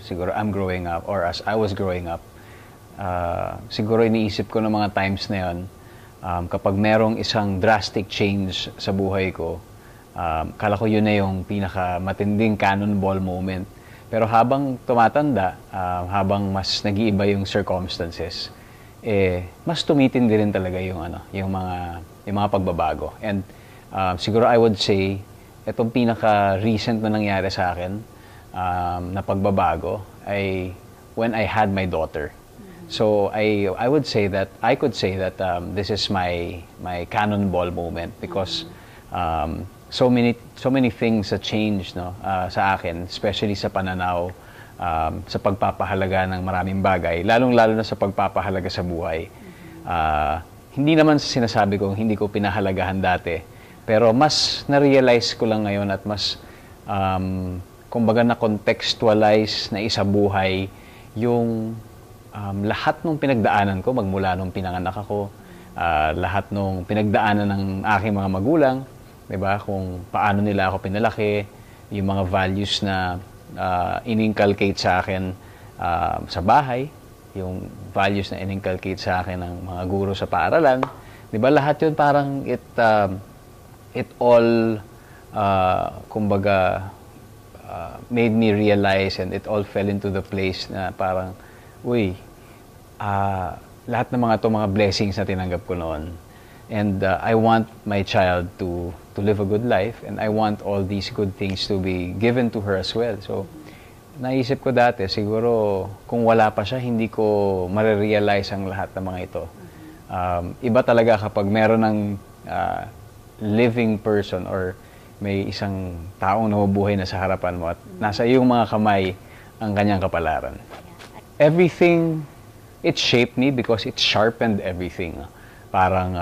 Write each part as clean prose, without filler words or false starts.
siguro I'm growing up, or as I was growing up, siguro iniisip ko ng mga times na yon, kapag merong isang drastic change sa buhay ko, kala ko yun na yung pinakamatinding cannonball moment. Pero habang tumatanda, habang mas nag-iiba yung circumstances, mas tumitindi rin talaga yung mga pagbabago. And siguro I would say, itong pinaka-recent na nangyari sa akin, na pagbabago, ay when I had my daughter. So I could say that this is my cannonball moment, because so many things that changed, no, sa akin, especially sa pananaw, sa pagpapahalaga ng maraming bagay, lalong-lalo na sa pagpapahalaga sa buhay. Hindi naman sinasabi kong hindi ko pinahalagahan dati, pero mas na-realize ko lang ngayon at mas kumbaga na-contextualize na isa buhay yung lahat ng pinagdaanan ko magmula nung pinanganak ako, lahat ng pinagdaanan ng aking mga magulang, 'di ba? Kung paano nila ako pinalaki, yung mga values na ininculcate sa akin sa bahay, yung values na ininculcate sa akin ng mga guro sa paaralan, 'di ba? Lahat 'yun parang it all kumbaga made me realize, and it all fell into the place na parang, uy, lahat ng mga blessings na tinanggap ko noon. And I want my child to live a good life, and I want all these good things to be given to her as well. So, naisip ko dati, siguro kung wala pa siya, hindi ko marirealize ang lahat ng mga ito. Iba talaga kapag meron ng living person, or may isang taong nabubuhay na sa harapan mo at nasa iyong mga kamay ang kanyang kapalaran. Everything, it shaped me because it sharpened everything. Parang,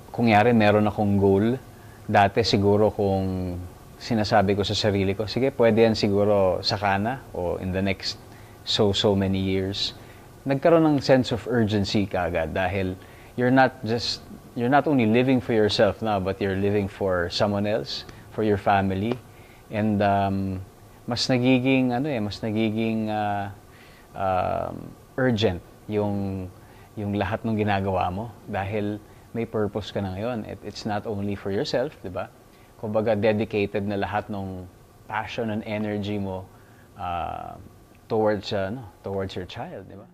kung yari meron akong goal, dati siguro kung sinasabi ko sa sarili ko, sige, pwede yan siguro sakana o in the next so many years. Nagkaroon ng sense of urgency kaagad dahil you're not only living for yourself now, but you're living for someone else, for your family. And mas nagiging urgent yung lahat ng ginagawa mo dahil may purpose ka na ngayon. It's not only for yourself, 'di ba? Kumbaga dedicated na lahat ng passion and energy mo towards your child, 'di ba?